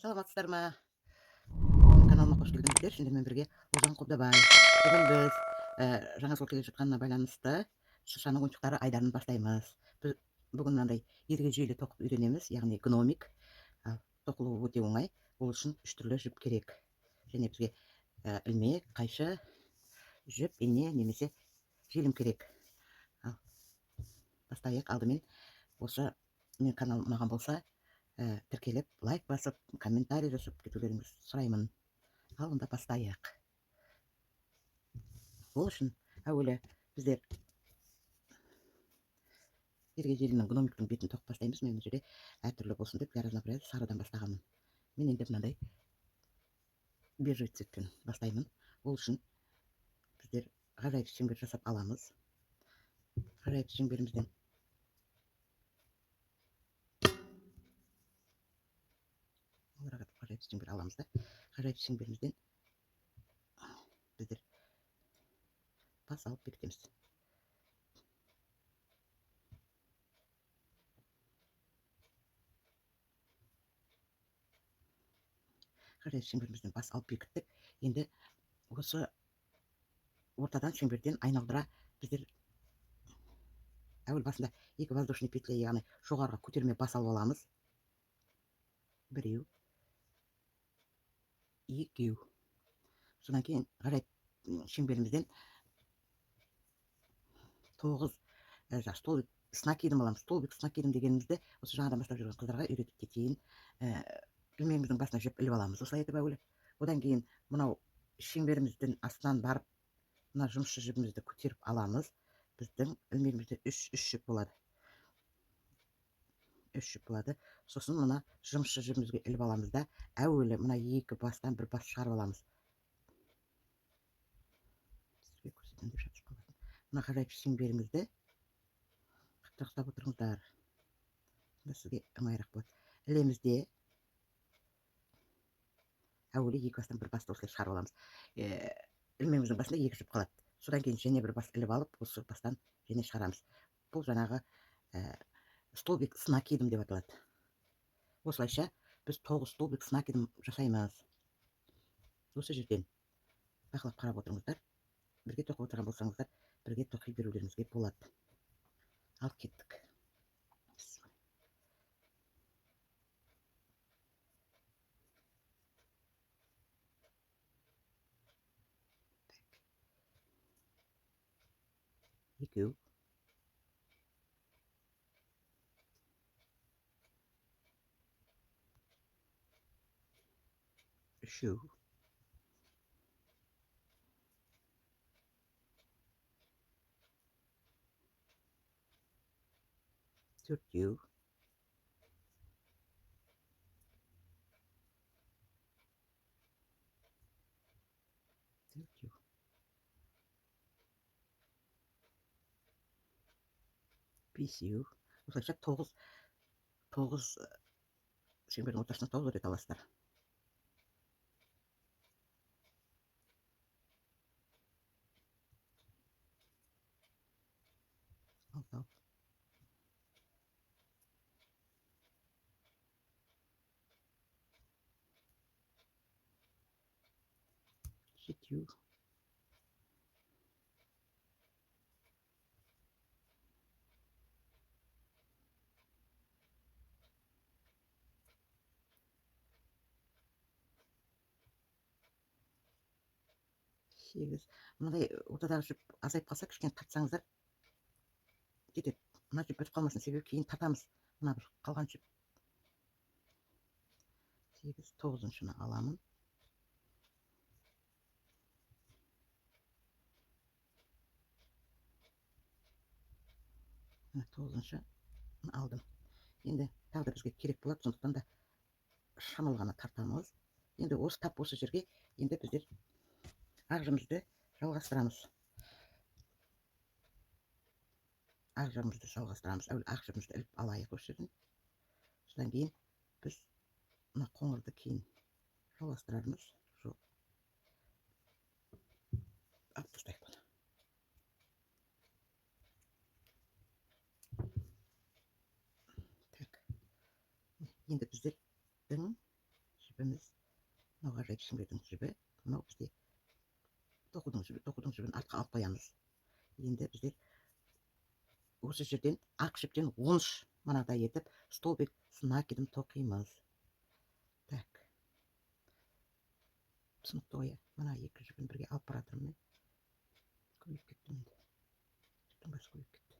Саламатсыздар ма? Каналыма қош келдіңіздер. Сендермен бірге Озан Қобдабай. Бүгін біз жаңа жыл келе жатқанына байланысты шыршаның ойыншықтары айдарын бастаймыз. Біз бүгін мынандай ергежейлі тоқып үйренеміз, яғни гномик. Тоқылуы өте оңай. Ол үшін 3 түрлі жіп керек. Және бізге ілмек, қайшы, жіп, ине немесе желім керек. Бастайық. Алдымен осы мен канал ұнаған болса, тіркеліп, лайк басып, комментарий жасап кетулеріңізді сұраймын. Ал онда бастайық. Ол үшін әуелі біздер ергежейлінің гномиктің бетін тоқып бастаймыз. Мен бұл жерде әртүрлі болсын деп разнообразие сарыдан бастағанмын. Мен енді мынандай бежевый цветпен бастаймын. Ол үшін біздер ғажайып шеңбер жасап аламыз. Ғажайып шеңберімізден ғажайып шеңбер аламыз да, ғажайып шеңберімізден біздер бас алып бекітеміз. Ғажайып шеңберімізден бас алып бекіттік. Енді осы ортадан шеңберден айналдыра біздер әуел басында екі воздушный петля, яғни жоғарғы көтерме бас алып аламыз. Біреу, екеу. Содан кейін ғажайып шеңберімізден 9 столбик сына киім аламыз. Столбик сына киім дегенімізді осы жаңадан бастап жүрген қыздарға үйретіп кетейін. Ілмегіміздің басына жіп іліп аламыз. Осылай етіп әуелі. Одан кейін мынау шеңберіміздің астынан барып, мына жұмысшы жібімізді көтеріп аламыз. Біздің ілмегімізде 3 жіп болады. 3 жіп болады. Сосын мына жұмысшы жібімізге іліп аламыз да, әуелі мына екі бастан бір бас шығарып аламыз. Сізге көрсетейін деп жатып қалатын. Мына ғажайып шеңберімізді ұстап отырыңыздар. Сізге ыңғайырақ болады. Ілемізде әуелі екі бастан бір басты осылай шығарып аламыз. Ілмегіміздің басында екі жіп қалады. Содан кейін және бір бас іліп алып, осы бастан және шығарамыз. Бұл жаңағы столбик сына киім деп аталады. Осылайша біз 9 столбик сына киім жасаймыз. Осы жерден бақылап қарап отырыңыздар. Бірге тоқып отырған болсаңыздар, бірге тоқи берулеріңізге болады. Ал кеттік. Екеу, үшеу, төртеу, бесеу. Осылайша 9 шеңбердің ортасына 9 рет аласыздар. Ал. Жетеу. Сегіз. Мынадай ортадағы жіп азайып қалса, кішкене тартсаңыздар кетеді. Мына жіп өтіп қалмасын, себебі кейін тартамыз. Мына бір қалған жіп. 8, 9-шыны аламын. Мына 9-шыны алдым. Енді тағы да бізге керек болады, сондықтан да шамалы ғана тартамыз. Енді осы тап осы жерге енді біздер ақ жібімізді жалғастырамыз. Әуелі ақ жібімізді іліп алайық осы жерден. Содан кейін біз мына қоңырды кейін жалғастырармыз. Алып тастайық бұны. Так. Енді біздердің жібіміз. Мынау ғажайып шеңбердің жібі. Мынау бізде тоқудың жібі. Тоқудың жібін артқа алып қоямыз. Енді біздер осы жерден ақ жіптен 13 мынадай етіп столбик с накидом тоқимыз. Так. Түсінікті ғой. Мына екі жібін бірге алып бара жатырмын мен. Көбейіп кетті енді. Жіптің басы көбейіп кетті.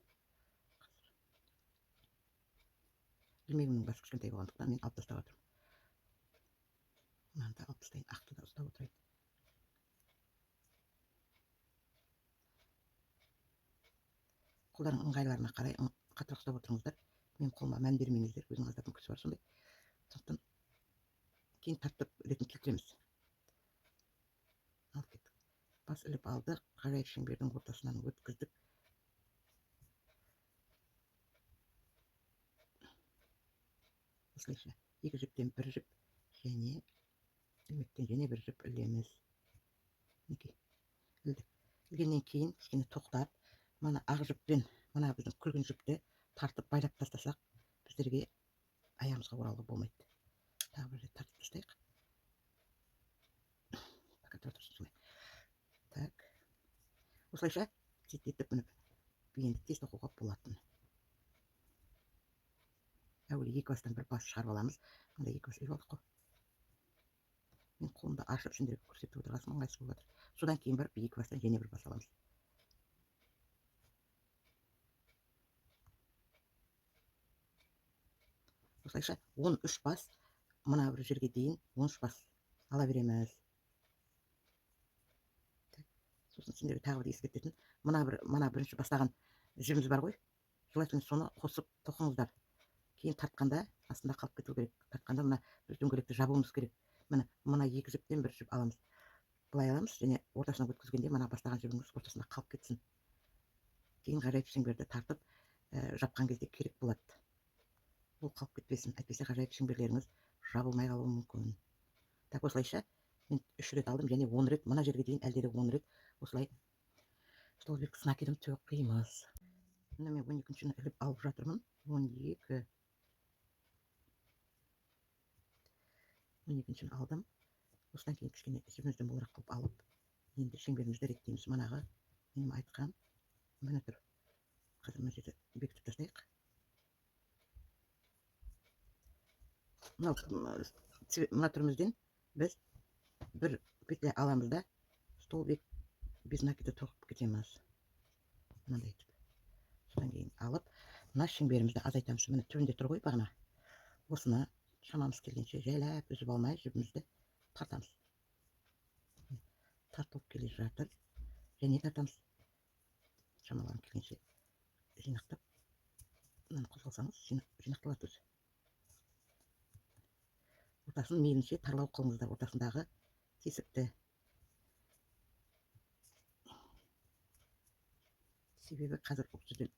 Ilmeğimin bası kışkentay болғандықтан мен алып тастап жатырмын. Мынаны да алып тастайын, ақты да ұстап отырайын. Қолдарың ыңғайларына қарай қатырақ ұстап отырыңыздар. Мен қолыма мән бермеңіздер, өзің аздап мүмкісі бар сондай. Сондықтан кейін тартып ретін келтіреміз. Алып кеттік. Бас іліп алдық, ғажайып шеңбердің ортасынан өткіздік. Осылайша екі жіптен бір жіп және ilmектен және бір жіп ілеміз. Мінекей, ілдік. Ілгеннен кейін кішкене тоқтап, мына ақ жіппен мына біздің күлгін жіпті тартып байлап тастасақ, біздерге аяғымызға оралуға болмайды. Тағы бір рет тартып тастайық. Так. Осылайша етіп мініп енді тез тоқуға болатын. Әуелі екі бастан бір бас шығарып аламыз. Мында екі бас іліп алдық қой. Мен қолымды ашып сендерге көрсетіп отырғасын ыңғайсыз болып жатыр. Содан кейін барып екі бастан және бір бас аламыз. Осылайша 13 бас, мына бір жерге дейін 13 бас ала береміз. Сосын сендерге тағы бір ескертетін, мына бірінші бастаған жібіміз бар ғой. Желательно соны қосып тоқыңыздар. Кейін тартқанда астында қалып кету керек. Тартқанда мына бір дөңгелекті жабуымыз керек. Мына екі жіптен бір жіп аламыз. Былай аламыз және ортасына өткізгенде мына бастаған жібіңіз ортасына қалып кетсін. Кейін ғажайып шеңберді тартып жапқан кезде керек болады. Бұл қалып кетпесін. Әйтпесе ғажайып шеңберлеріңіз жабылмай қалуы мүмкін. Так, осылайша мен 3 рет алдым және 10 рет, мына жерге дейін әлде де 10 рет осылай столбик с накидом тоқимыз. Мына мен 12-шіні іліп алып жатырмын. 12-шіні алдым. Осыдан кейін кішкене жібімізді молырақ қылып алып, енді шеңберімізді реттейміз. Манағы менің айтқан міне тұр. Қазір мына жерді бекітіп тастайық. Мына түрімізден біз бір петля аламыз да столбик без накида тоқып кетеміз. Мынандай етіп. Содан кейін алып, мына шеңберімізді азайтамыз. Міне түбінде тұр ғой бағана. Осыны шамамыз келгенше жайлап үзіп алмай жібімізді тартамыз. Тартылып келе жатыр. Және тартамыз. Шамаларым келгенше жинақтап. Мынаны қозғалсаңыз жинақталады өзі. Ортасын мейлінше тарлау қылыңыздар, ортасындағы тесікті. Себебі қазір бұл жерден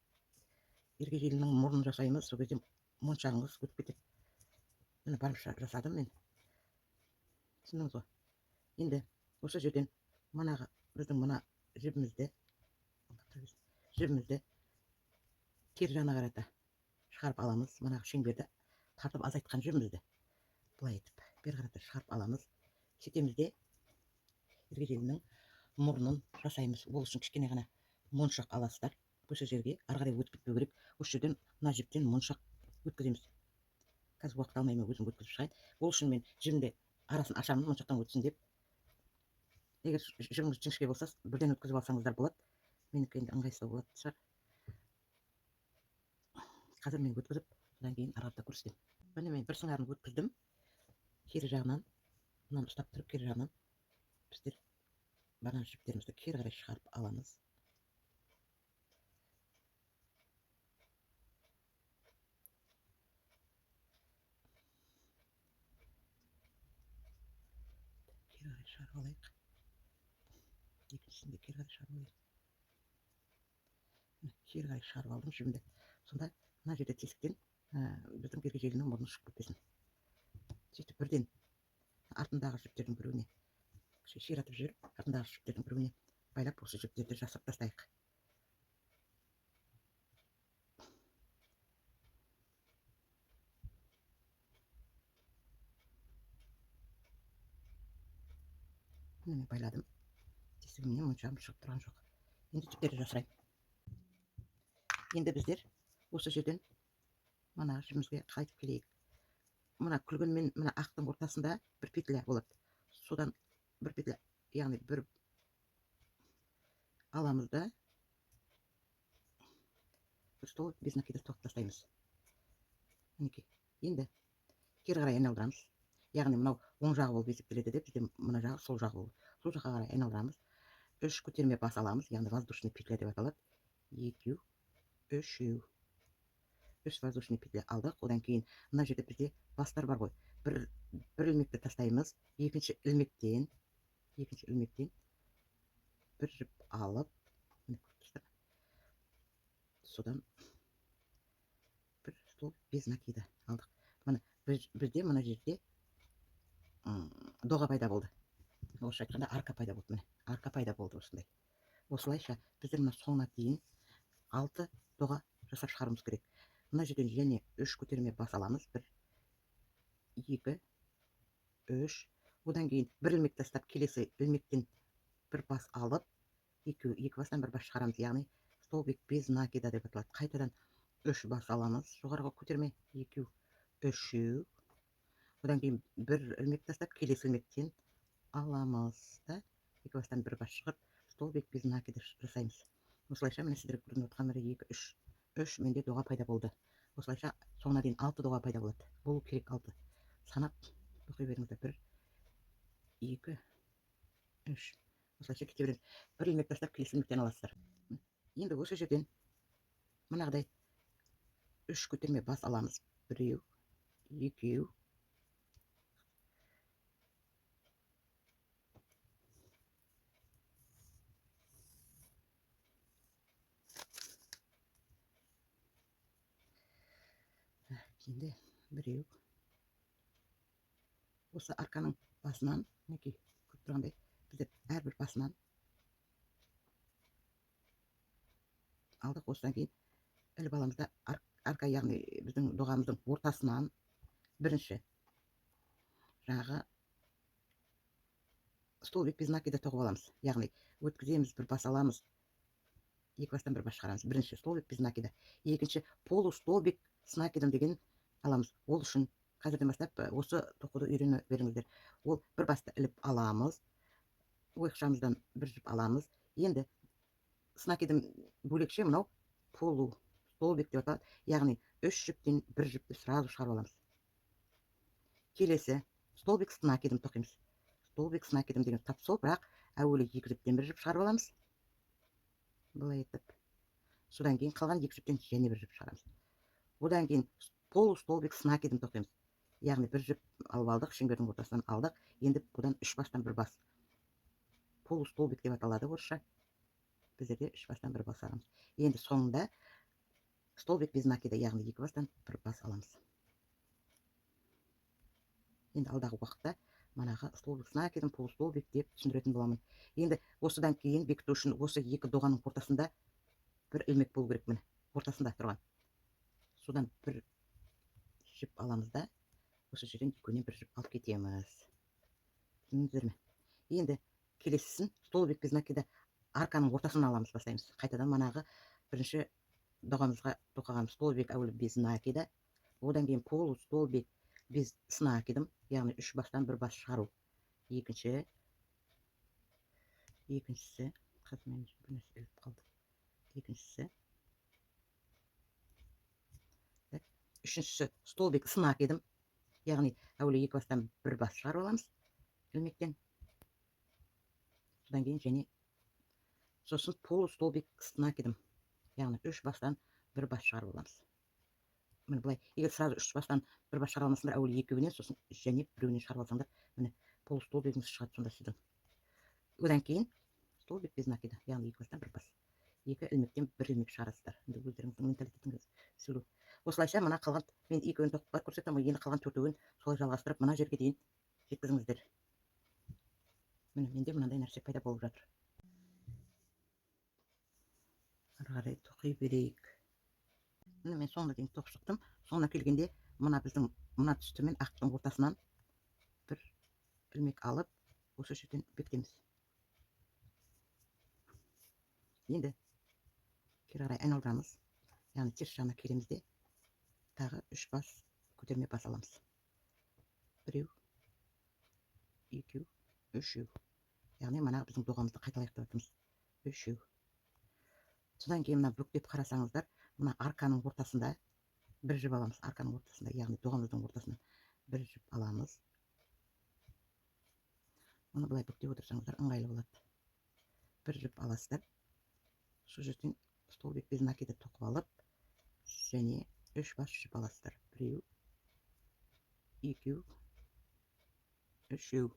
ергежейлінің мұрнын жасаймыз, сол кезде моншағыңыз өтіп кетеді. Міне барымша жасадым мен. Түсіндіңіз ғой. Енді осы жерден біздің мына жібімізді тер жағына қарата шығарып аламыз. Мына шеңберді тартып азайтқан жібімізді былай етіп бері қарата шығарып аламыз. Шетемізде ергежейлінің мұрнын жасаймыз. Ол үшін кішкене ғана моншақ аласыздар. Осы жерге ары қарай өтіп кетпеу керек. Осы жерден мына жіптен моншақ өткіземіз. Қазір уақыт алмаймын, өзім өткізіп шығайын. Ол үшін мен жібімді арасын ашамын, моншақтан өтсін деп. Егер жібіңіз жіңішке болса, бірден өткізіп алсаңыздар болады. Менікі енді ыңғайсыз болады шығар. Қазір мен өткізіп, содан кейін аралықта көрсетемін. Міне мен бір сыңарын өткіздім. Кері жағынан, мынаны ұстап тұрып, кері жағынан біздер бағана жіптерімізді кері қарай шығарып аламыз. Кері қарай шығарып алайық. Екіншісінде кері қарай шығарып алайық. Кері қарай шығарып алдым жібімді. Сонда мына жерде тесіктен біздің ергежейлінің мұрны шығып кетпесін. Сөйтіп бірден артындағы жіптердің біреуіне ширатып жіберіп, артындағы жіптердің біреуіне байлап осы жіптерді жасап тастайық. міне мен байладым. Тесігімнен моншағым шығып тұрған жоқ. Енді жіптерді жасырайын. Енді біздер осы жерден мына жібімізге қайтып келейік. Мына күлгін мен мына ақтың ортасында бір петля болады. Содан бір петля, яғни бір аламыз да бір стол без накида тоқып тастаймыз. Мінекей. Енді кері қарай айналдырамыз. Яғни мынау оң жағы болып есептеледі де, бізде мына жағы сол жағы болып. Сол жаққа қарай айналдырамыз. 3 көтерме бас аламыз, яғни воздушный петля деп аталады. 2, 3 воздушный петля алдық. Одан кейін мына жерде бізде бастар бар ғой. Бір ілмекті тастаймыз. Екінші ілмектен бір жіп алып, содан бір стол без накида алдық. Міне бізде мына жерде доға пайда болды. Орысша айтқанда арка пайда болды. Міне арка пайда болды осындай. Осылайша біздер мына соңына дейін 6 доға жасап шығаруымыз керек. Мына жерден және 3 көтерме бас аламыз. 1, 2, 3. Одан кейін бір ілмек тастап, келесі ілмектен бір бас алып, екі бастан бір бас шығарамыз. Яғни столбик без накида деп аталады. Қайтадан 3 бас аламыз. Жоғарғы көтерме 2, 3. Одан кейін бір ілмек тастап, келесі ілмектен аламыз да, екі бастан бір бас шығып, столбик без накида жасаймыз. Осылайша міне сіздер көріп отырған 1, 2, 3 менде доға пайда болды. Осылайша соңына дейін 6 доға пайда болады. Болу керек 6. Санап оқи беріңіздер. 1, 2, 3. Осылайша кете береміз. Бір ілмек тастап, келесі ілмектен аласыздар. Енді осы жерден мынағыдай 3 көтерме бас аламыз. 1, 2. Енді 1. Осы арканың басынан, мінекей, көріп тұрғандай, біздер әрбір басынан алдық. Осыдан кейін іліп аламыз да, арка, яғни біздің доғамыздың ортасынан бірінші жағы столбик без накида тоғып аламыз. Яғни өткіземіз, бір бас аламыз, екі бастан бір бас шығарамыз. Бірінші столбик без накида, екінші полустолбик с накидом деген аламыз. Ол үшін қазірден бастап осы тоқуды үйрене беріңіздер. Ол бір басты іліп аламыз, ойықшамыздан бір жіп аламыз. Енді с накидом бөлекше мынау полустолбик деп аталады. Яғни 3 жіптен бір жіпті сразу шығарып аламыз. Келесі столбик с накидом тоқимыз. Столбик с накидом деген тап сол, бірақ әуелі 2 жіптен бір жіп шығарып аламыз. Былай етіп. Содан кейін қалған 2 жіптен және бір жіп шығарамыз. Одан кейін полустолбик с накидом тоқимыз. Яғни бір жіп алып алдық, шеңбердің ортасынан алдық. Енді бұдан 3 бастан бір бас. Полустолбик деп аталады орысша. Біздерде 3 бастан бір бас аламыз. Енді соңында столбик без накида, яғни 2 бастан бір бас аламыз. Енді алдағы уақытта манағы столбик с накидом, полустолбик деп түсіндіретін боламын. Енді осыдан кейін бекіту үшін осы 2 доғаның ортасында бір ілмек болу керек. Міне ортасында тұрған. Содан бір жіп аламыз да, осы жерден екеуінен бір жіп алып кетеміз. Түсіндіңіздер ме? Енді келесісін столбик без накида арканың ортасынан аламыз, бастаймыз. Қайтадан манағы бірінші доғамызға тоқыған столбик әуелі без накида, одан кейін полустолбик без с накидом, яғни 3 бастан бір бас шығару. Екіншісі, қазір мен бір нәрсе іліп қалды. Екіншісі, үшіншісі столбик с накидом, яғни әуелі 2 бастан бір бас шығарып аламыз ілмектен. Содан кейін және сосын полустолбик с накидом, яғни 3 бастан бір бас шығарып аламыз. Міне былай, егер сразу 3 бастан бір бас шығарып алмасаңдар, әуелі екеуінен, сосын және біреуінен шығарып алсаңдар, міне полустолбигіңіз шығады сонда сіздің. Одан кейін столбик без накида, яғни 2 бастан бір бас. 2 ілмектен бір ілмек шығарасыздар. Енді өздеріңіздің менталитетіңіз сөйлеу. Осылайша мына қалған, мен 2-ін тоқып көрсеттім, енді қалған 4-ін солай жалғастырып мына жерге дейін жеткізіңіздер. Міне менде мынандай нәрсе пайда болып жатыр. Ары қарай тоқи берейік. Міне мен соңына дейін тоқып шықтым. Соңына келгенде мына біздің мына түсті мен ақтың ортасынан бір ілмек алып, осы жерден бекітеміз. Енді кері қарай айналдырамыз, яғни теріс жағына кереміз де тағы 3 бас көтерме бас аламыз. 1, 2, 3, яғни мана біздің доғамызды қайталайық деп жатырмыз. 3. Содан кейін мына бүктеп қарасаңыздар, мына арканың ортасында бір жіп аламыз. Арканың ортасында, яғни доғамыздың ортасынан бір жіп аламыз. Оны былай бүктеп отырсаңыздар ыңғайлы болады. Бір жіп аласыздар. Сол жерден столбик без накида тоқып алып, және 3 бас жіп аласыздар. 1, 2, 3.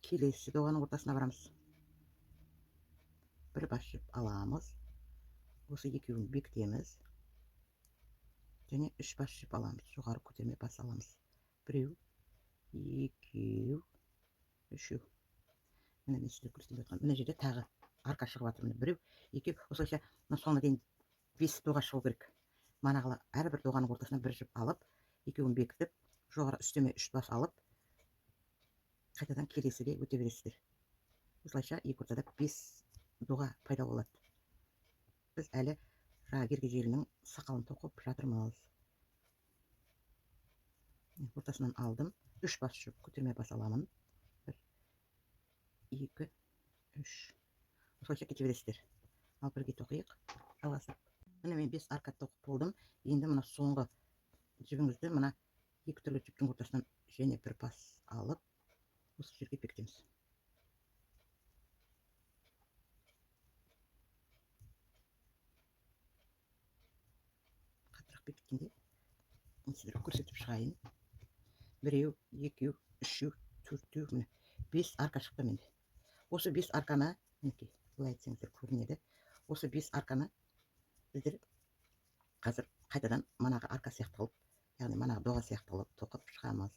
Келесі доғаның ортасына барамыз. Бір бас жіп аламыз. Осы екеуін бекітеміз. Және 3 бас жіп аламыз. Жоғары көтерме бас аламыз. 1, 2, 3. Міне мен сіздерге көрсетіп жатқан. Мына жерде тағы арка шығып жатыр. Міне 1, 2. Осылайша соңына дейін 5 доға шығу керек. Манағылар әрбір доғаның ортасынан бір жіп алып, екеуін бекітіп, жоғары үстеме 3 бас алып, қайтадан келесіге өте бересіздер. Осылайша екі ортада 5 доға пайда болады. Біз әлі ергежейлінің сақалын тоқып жатырмыз. Ортасынан алдым. 3 бас жіп көтерме бас аламын. 1, 2, 3. Осылайша кете бересіздер. Ал бірге тоқиық. Жалғасып. Міне мен 5 арка тоқып болдым. Енді мына соңғы жібіңізді мына екі түрлі жіптің ортасынан және бір бас алып, осы жерге бекітеміз. Қаттырақ бекіткенде мен сіздерге көрсетіп шығайын. 1, 2, 3, 4, міне 5 арка шықты менде. Осы 5 арканы, мінекей, былай айтсаңыздар көрінеді. Осы 5 арканы біздер қазір қайтадан манағы арка сияқты қылып, яғни манағы доға сияқты қылып тоқып шығамыз.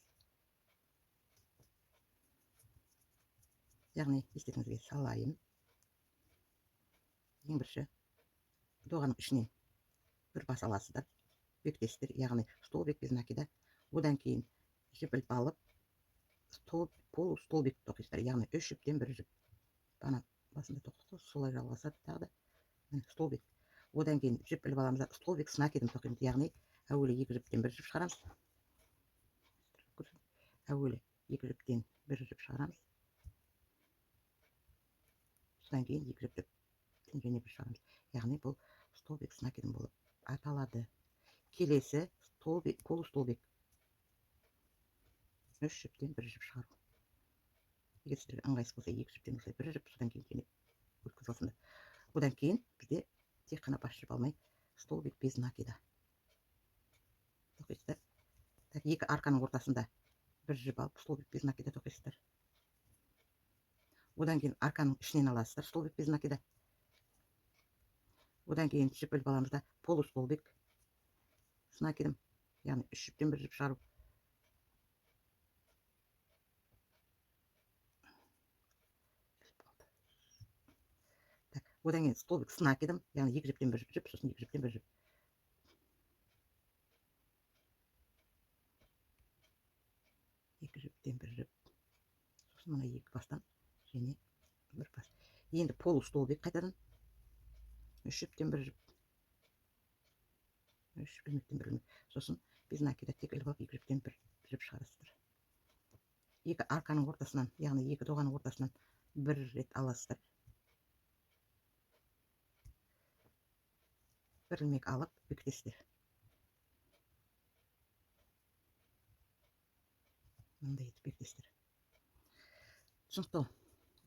Яғни естеріңізге салайын. Ең бірінші доғаның ішінен бір бас аласыздар, бекітесіздер, яғни столбик без накида. Одан кейін жіп іліп алып, полустолбик тоқисыздар, яғни 3 жіптен бір жіп. Бана басында тоқтық, солай жалғасады тағы да столбик. Одан кейін жіп іліп аламыз, столбик с накидом тоқимыз, яғни әуелі 2 жіптен бір жіп шығарамыз. Әуелі 2 жіптен бір жіп шығарамыз. Содан кейін 2 жіптен және бір шығарамыз. Яғни бұл столбик с накидом болып аталады. Келесі полустолбик. 3 жіптен бір жіп шығару. Егер сіздерге ыңғайсыз болса 2 жіптен осылай бір жіп, содан кейін өткізіп алсаңдар. Одан кейін бізде тек қана бас жіп алмай, столбик без накида тоқисыздар. Екі арканың ортасында бір жіп алып, столбик без накида тоқисыздар. Одан кейін арканың ішінен аласыздар, столбик без накида. Одан кейін жіп іліп аламыз да, полустолбик с накидом, яғни 3 жіптен бір жіп шығару. Одан кейін столбик с накидом, яғни 2 жіптен бір жіп, сосын 2 жіптен бір жіп. 2 жіптен бір жіп. Сосын мына 2 бастан және бір бас. Енді полустолбик қайтадан 3 жіптен бір жіп. 3 ілмектен бір ілмек. Сосын без накида тек іліп алып 2 жіптен бір жіп шығарасыздар. 2 арканың ортасынан, яғни 2 доғаның ортасынан бір рет аласыздар. Бір ілмек алып бекітесіздер. Мынандай етіп бекітесіздер. Түсінікті.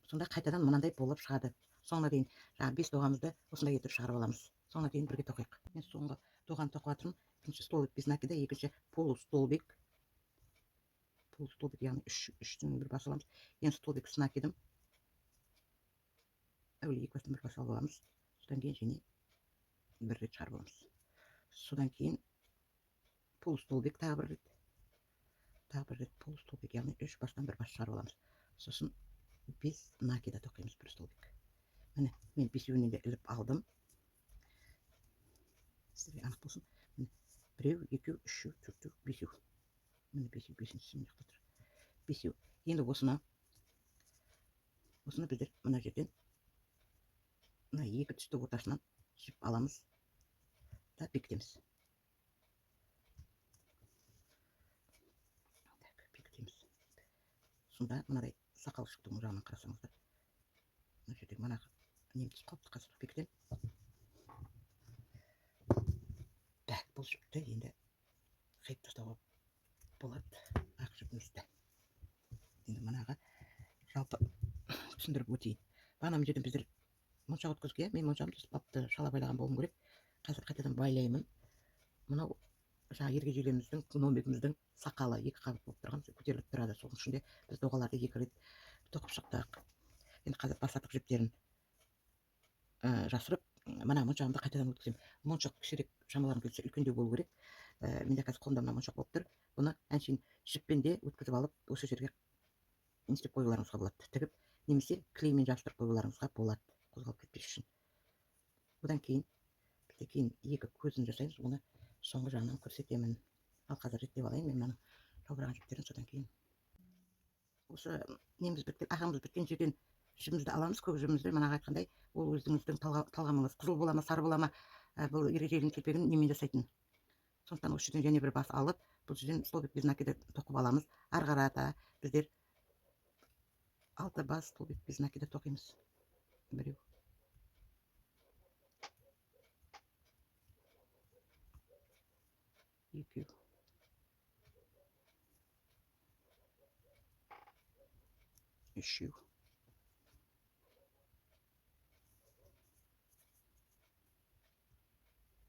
Сонда қайтадан мынандай болып шығады. Соңына дейін 5 доғамызды осындай етіп шығарып аламыз. Соңына дейін бірге тоқиық. Мен соңғы доғаны тоқып жатырмын. Бірінші столбик без накида, екінші полустолбик. Полустолбик, яғни 3-тен бір бас аламыз. Енді столбик с накидом. Әуелі 2 бастан бір бас алып аламыз. Содан кейін және бір рет шығарып аламыз. Содан кейін полустолбик тағы бір рет. Тағы бір рет полустолбик, яғни 3 бастан бір бас шығарып аламыз. Сосын без накида тоқимыз бір столбик. Міне, мен 5-еуінен де іліп алдым. Сіздерге анық болсын. 1, 2, 3, 4, 5. Міне 5-ші міне жақта тұр. 5. Енді осыны осыны біздер мына жерден мына екі түсті ортасынан жіп аламыз да бекітеміз. Бекітеміз. Сонда мынадай сақал шықты оң жағынан қарасаңыздар. Мына жерде манағы нем түсіп қалыпты, қазір бекітемін. Так, бұл жіпті енді қиып тастауға болады, ақ жіпімізді. Енді мынаға жалпы түсіндіріп өтейін. Бағана мына жерден біздер моншақ өткізуге, мен моншағымды өстіп шала байлаған болуым керек. Қазір қайтадан байлаймын. Мынау жаңа ергежейлеріміздің, номигіміздің сақалы екі қабат болып тұрған, көтеріліп тұрады. Соның ішінде біз доғаларды екі рет тоқып шықтық. Енді қазір бас артық жіптерін жасырып, мына моншағымды қайтадан өткіземін. Моншақ кішірек шамаларың келсе үлкендеу болу керек. Менде қазір қолымда мына моншақ болып тұр. Бұны әншейін жіппен де өткізіп алып, осы жерге не істеп қоюларыңызға болады. Тігіп, немесе клеймен жабыстырып қоюларыңызға болады, қозғалып кетпес үшін. Одан кейін бізде кейін екі көзін жасаймыз, оны соңғы жағынан көрсетемін. Ал қазір реттеп алайын мен мынаның жаубыраған жіптерін, содан кейін осы неміз біткен, ағамыз біткен жерден жібімізді аламыз, көк жібімізді. Манағы айтқандай, ол өзіңіздің талғамыңыз, қызыл бола ма, сары бола ма, бұл ережелінің келпегін немен жасайтын. Сондықтан осы жерден және бір бас алып, бұл жерден столбик без накиді тоқып аламыз. Ары қарата біздер 6 бас столбик без накиді тоқимыз. Біреу. Екеу. Үшеу.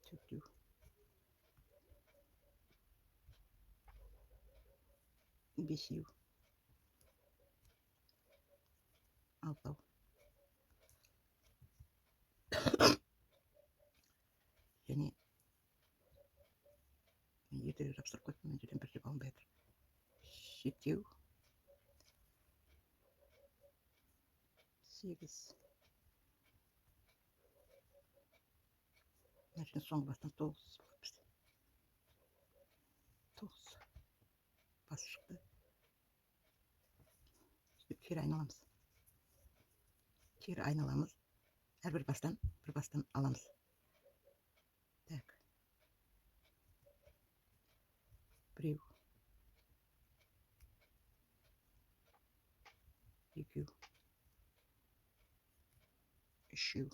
Төртеу. Бесеу. Алтау. Және ертерек жабыстырып қойыппын, мен жерден бір жіп алынбай жатыр. Жетеу. 8. Мына жерден соңғы бастан 9 болады бізде. 9 бас шықты. Кері айналамыз. Кері айналамыз. Әрбір бастан бір бастан аламыз. Так. Біреу. Екеу. Үшеу.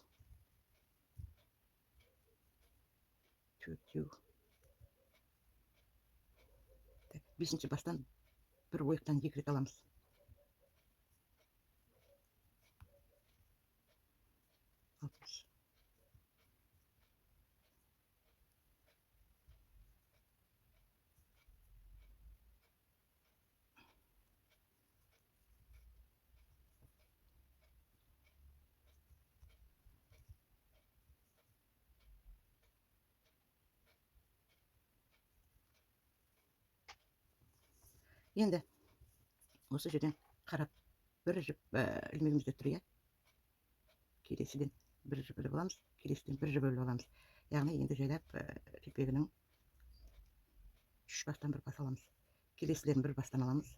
Төртеу. Так, бесінші бастан бір ойықтан екі рет аламыз. Алтыншы. Енді осы жерден қарап бір жіп ілмегімізде тұр, иә. Келесіден бір жіп іліп аламыз, келесіден бір жіп іліп аламыз. Яғни енді жайлап тепегінің 3 бастан бір бас аламыз. Келесілерін бір бастан аламыз.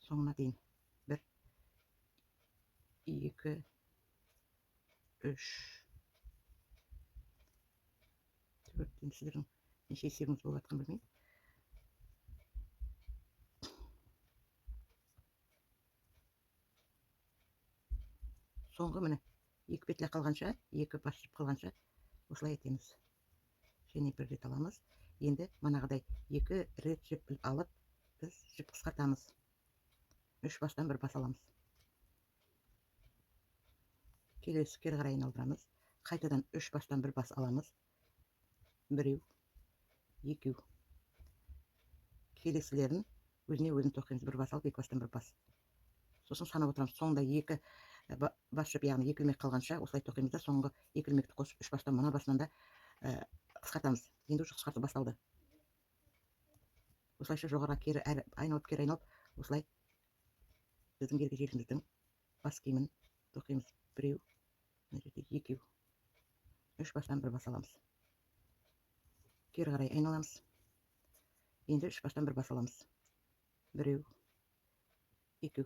Соңына дейін 1, 2, 3, 4. Енді сіздердің неше есебіңіз болып жатқан білмеймін. Соңғы міне 2 петля қалғанша, 2 бас жіп қалғанша осылай етеміз. Және бір рет аламыз. Енді манағыдай 2 рет жіп алып, біз жіп қысқартамыз. 3 бастан бір бас аламыз. Келесі кері қарай айналдырамыз. Қайтадан 3 бастан бір бас аламыз. Біреу, екеу. Келесілерін өзіне өзін тоқимыз. Бір бас алып, 2 бастан бір бас. Сосын санап отырамыз. Соңында 2 бас жіп, яғни 2 ілмек қалғанша осылай тоқимыз да, соңғы 2 ілмекті қосып 3 бастан мына басынан да қысқартамыз. Енді уже қысқарту басталды. Осылайша жоғарға кері айналып, кері айналып, осылай біздің ергежейліміздің бас киімін тоқимыз. Біреу, мына жерде екеу. 3 бастан бір бас аламыз. Кері қарай айналамыз. Енді 3 бастан бір бас аламыз. Біреу, екеу.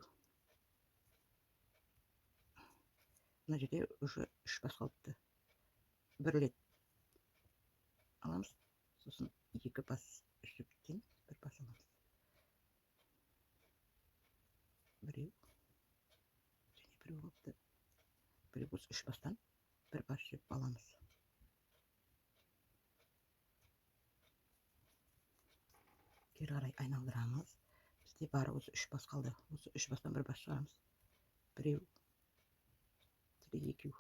мына жерде уже 3 бас қалыпты. 1 рет аламыз, сосын 2 бас жіптен 1 бас аламыз. Біреу және біреу қалыпты. Біреу осы 3 бастан 1 бас жіп аламыз. Кері қарай айналдырамыз. Бізде бары осы 3 бас қалды. Осы 3 бастан 1 бас шығарамыз. Біреу, 2,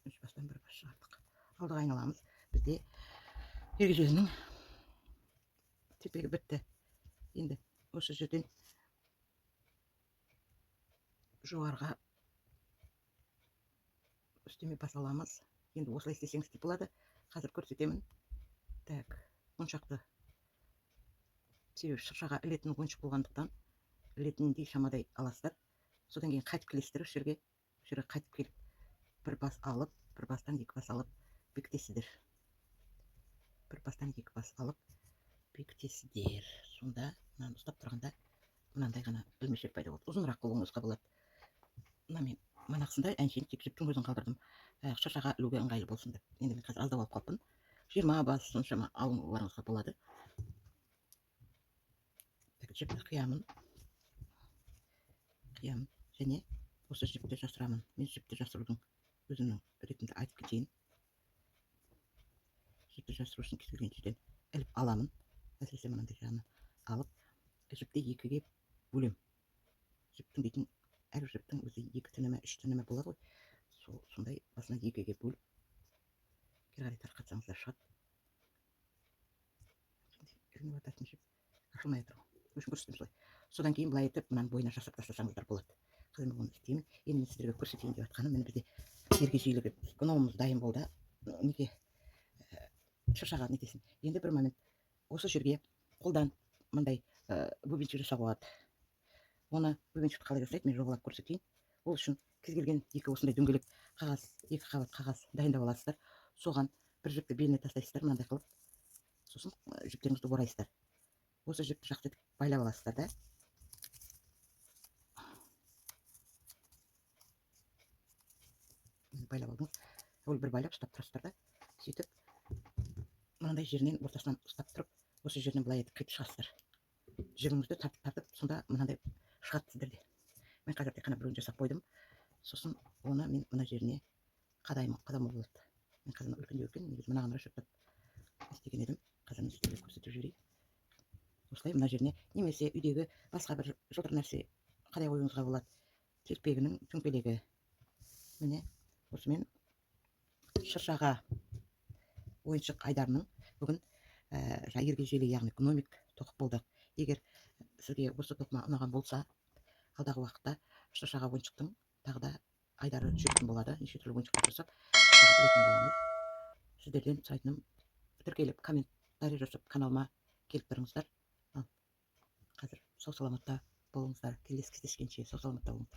3 бастан 1 бас шығардық. Алдыға айналамыз. Бізде ергежейлінің тепегі бітті. Енді осы жерден жоғарға үстеме бас аламыз. Енді осылай істесеңіз деп болады. Қазір көрсетемін. Так, оншақты. Себебі шыршаға ілетін ойыншық болғандықтан ілетіндей шамадай аласыздар. Содан кейін қайтып келесіздер осы жерге. Осы жерге қайтып келіп 1 бас алып, 1 бастан 2 бас алып бекітесіздер. 1 бастан 2 бас алып бекітесіздер. Сонда мынаны ұстап тұрғанда мынандай ғана ілмешек пайда болды. Ұзынырақ қылуыңызға болады. Мына мен манақсында әншейін тек жіптің көзін қалдырдым. Шыршаға ілуге ыңғайлы болсын деп. Енді мен қазір аздап алып қалыппын. 20 бас соншама алуларыңызға болады. Жіпті қиямын және осы жіпті жасырамын. Мен жіпті жасырудың өзімнің ретінде айтып кетейін. Жіпті жасыру үшін кез келген жерден іліп аламын. Әсіресе мынандай жағынан алып, жіпті 2-ге бөлем. Жіптің дейтін әрбір жіптің өзі 2 тінімі, 3 тінімі болады ғой. Сондай басына 2-ге бөліп, кері қарай тарқатсаңыздар шығады. Ілініп ататын жіп ашылмай жатыр ғой. Өшін көрсетем солай. Содан кейін былай етіп, мынаны бойына жасап тастасаңыздар болады. Қазір мен оны істеймін. Енді мен сіздерге көрсетейін деп жатқаным, міне бізде ергежейлігі гномымыз дайын болды. Неге шыршаға нетесін. Енді бір момент осы жерге қолдан мындай бөбеншік жасауға болады. Оны бөбеншікті қалай жасайды, мен жобалап көрсетейін. Ол үшін кез келген 2 осындай дөңгелек қағаз, 2 қабат қағаз дайындап аласыздар. Соған бір жіпті беліне тастайсыздар, мынандай қылып. Сосын жіптеріңізді орайсыздар. Осы жіпті жақсы етіп байлап аласыздар да. Байлап алдыңыз. Ол бір байлап ұстап тұрасыздар да. Сөйтіп мынандай жерінен ортасынан ұстап тұрып, осы жерінен былай етіп қайтып шығасыздар. Жібіңізді тартып, сонда мынандай шығады сіздерде. Мен қазір тек қана біреуін жасап қойдым. Сосын оны мен мына жеріне қадамы болады. Мен қазір үлкендеу екен, негізі мынаған расчеттап істеген едім. Қазір мен сіздерге көрсетіп жіберейін. Осылай мына жеріне, немесе үйдегі басқа бір жылтыр нәрсе қадай қоюыңызға болады. Тертпегінің төңкелегі. Міне осымен шыршаға ойыншық айдарының бүгін ергежейлі, яғни гномик тоқып болдық. Егер сізге осы тоқыма ұнаған болса, алдағы уақытта шыршаға ойыншықтың тағы да айдары жүретін болады. Неше түрлі ойыншықтар жасап жүретін боламыз. Сіздерден сұрайтыным, тіркеліп комментарий жасап каналыма келіп тұрыңыздар. Қазір сау саламатта болыңыздар. Келесі кездескенше сау саламатта болыңыздар.